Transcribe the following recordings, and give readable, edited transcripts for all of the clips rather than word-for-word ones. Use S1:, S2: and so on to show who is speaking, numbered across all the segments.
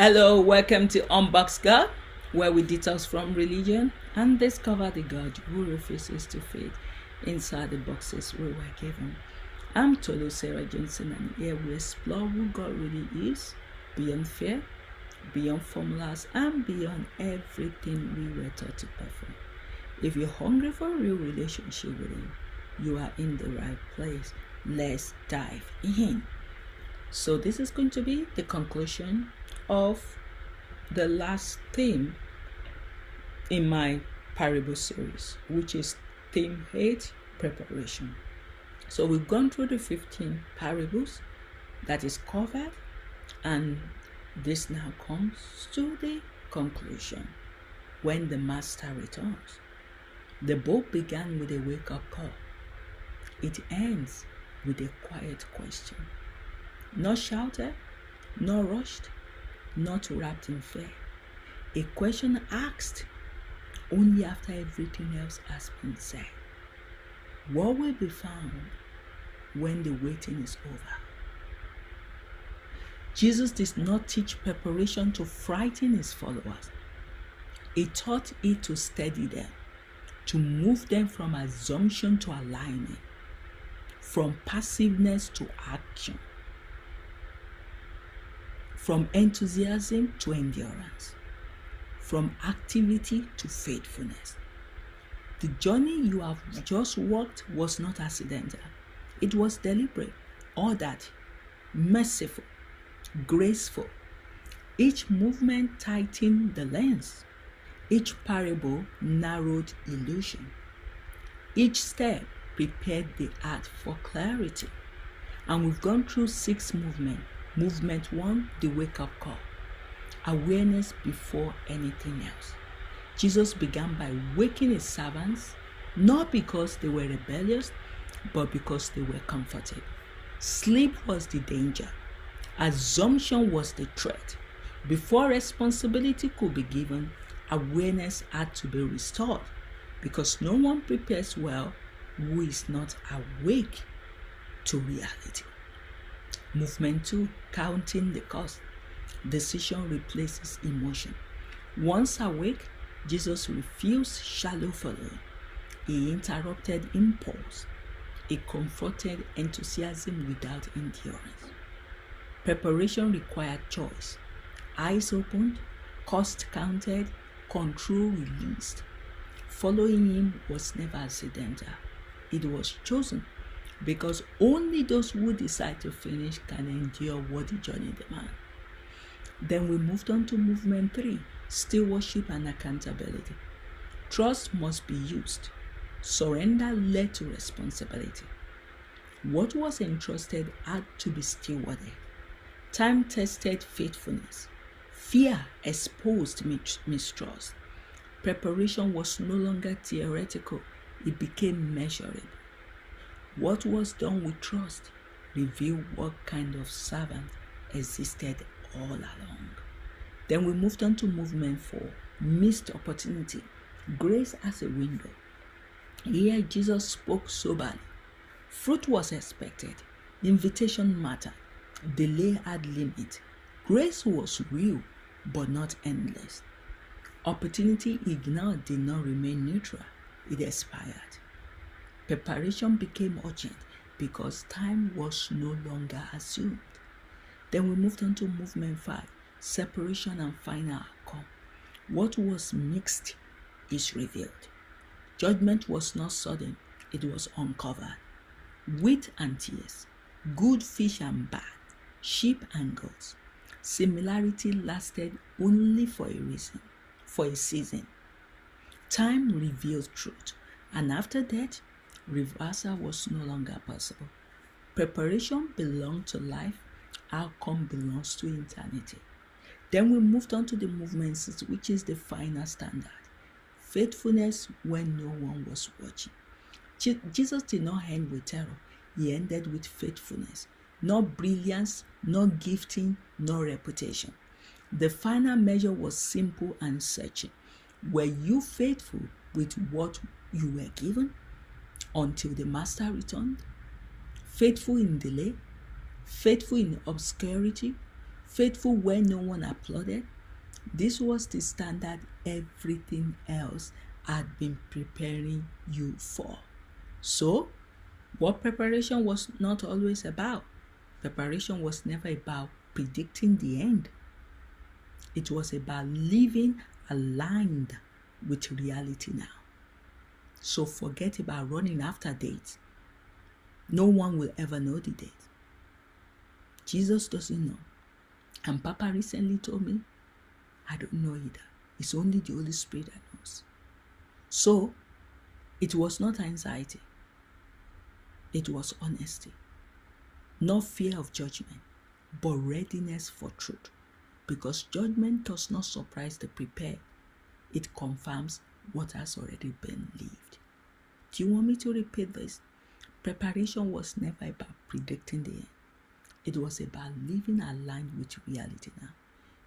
S1: Hello, welcome to Unboxed God, where we detox from religion and discover the God who refuses to fit inside the boxes we were given. I'm Tolu Sarah Johnson, and here we explore who God really is, beyond fear, beyond formulas, and beyond everything we were taught to perform. If you're hungry for a real relationship with Him, you are in the right place. Let's dive in. So this is going to be the conclusion of the last theme in my parable series, which is theme 8, preparation. So we've gone through the 15 parables that is covered, and this now comes to the conclusion when the master returns. The book began with a wake-up call. It ends with a quiet question. Not shouted, not rushed, not wrapped in fear. A question asked only after everything else has been said. What will be found when the waiting is over? Jesus did not teach preparation to frighten his followers. He taught it to steady them, to move them from assumption to alignment, from passiveness to action, from enthusiasm to endurance, from activity to faithfulness. The journey you have just walked was not accidental. It was deliberate, ordered, merciful, graceful. Each movement tightened the lens. Each parable narrowed illusion. Each step prepared the heart for clarity. And we've gone through 6 movements. Movement 1, the wake-up call. Awareness before anything else. Jesus began by waking his servants, not because they were rebellious, but because they were comforted. Sleep was the danger. Assumption was the threat. Before responsibility could be given, awareness had to be restored, because no one prepares well who is not awake to reality. Movement 2, counting the cost. Decision replaces emotion. Once awake, Jesus refused shallow following. He interrupted impulse. He confronted enthusiasm without endurance. Preparation required choice. Eyes opened, cost counted, control released. Following him was never accidental. It was chosen, because only those who decide to finish can endure what the journey demands. Then we moved on to movement 3, stewardship and accountability. Trust must be used. Surrender led to responsibility. What was entrusted had to be stewarded. Time tested faithfulness. Fear exposed mistrust. Preparation was no longer theoretical, it became measurable. What was done with trust revealed what kind of servant existed all along. Then we moved on to movement 4, missed opportunity. Grace as a window. Here Jesus spoke soberly. Fruit was expected. Invitation mattered. Delay had limit. Grace was real, but not endless. Opportunity ignored did not remain neutral. It expired. Preparation became urgent because time was no longer assumed. Then we moved on to movement 5, separation and final outcome. What was mixed is revealed. Judgment was not sudden, it was uncovered. Wheat and tears, good fish and bad, sheep and goats. Similarity lasted only for a season. Time revealed truth, and after that, reversal was no longer possible. Preparation belonged to life, outcome belongs to eternity. Then we moved on to the movement 6, which is the final standard. Faithfulness when no one was watching. Jesus did not end with terror, he ended with faithfulness. Not brilliance, not gifting, no reputation. The final measure was simple and searching. Were you faithful with what you were given until the master returned? Faithful in delay, faithful in obscurity, faithful when no one applauded. This was the standard everything else had been preparing you for. So, what preparation was not always about? Preparation was never about predicting the end. It was about living aligned with reality now. So forget about running after dates. No one will ever know the date. Jesus doesn't know. And Papa recently told me, I don't know either. It's only the Holy Spirit that knows. So, it was not anxiety. It was honesty. Not fear of judgment, but readiness for truth. Because judgment does not surprise the prepared. It confirms what has already been lived. Do you want me to repeat this? Preparation was never about predicting the end. It was about living aligned with reality now.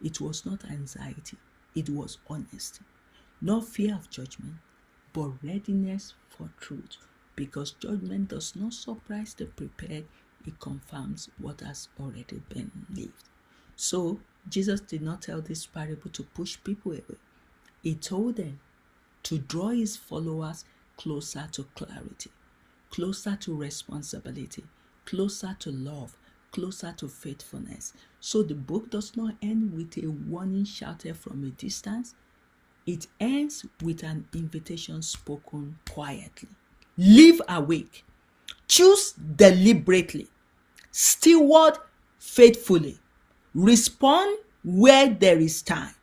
S1: It was not anxiety. It was honesty. Not fear of judgment, but readiness for truth. Because judgment does not surprise the prepared. It confirms what has already been lived. So, Jesus did not tell this parable to push people away. He told them to draw his followers closer to clarity, closer to responsibility, closer to love, closer to faithfulness. So the book does not end with a warning shouted from a distance. It ends with an invitation spoken quietly. Live awake. Choose deliberately. Steward faithfully. Respond where there is time.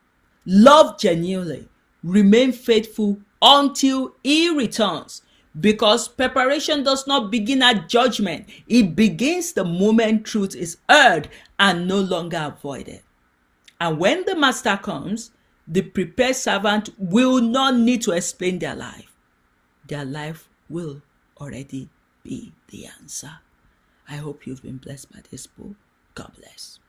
S1: Love genuinely. Remain faithful until he returns. Because preparation does not begin at judgment. It begins the moment truth is heard and no longer avoided. And when the master comes, the prepared servant will not need to explain their life. Their life will already be the answer. I hope you've been blessed by this book. God bless.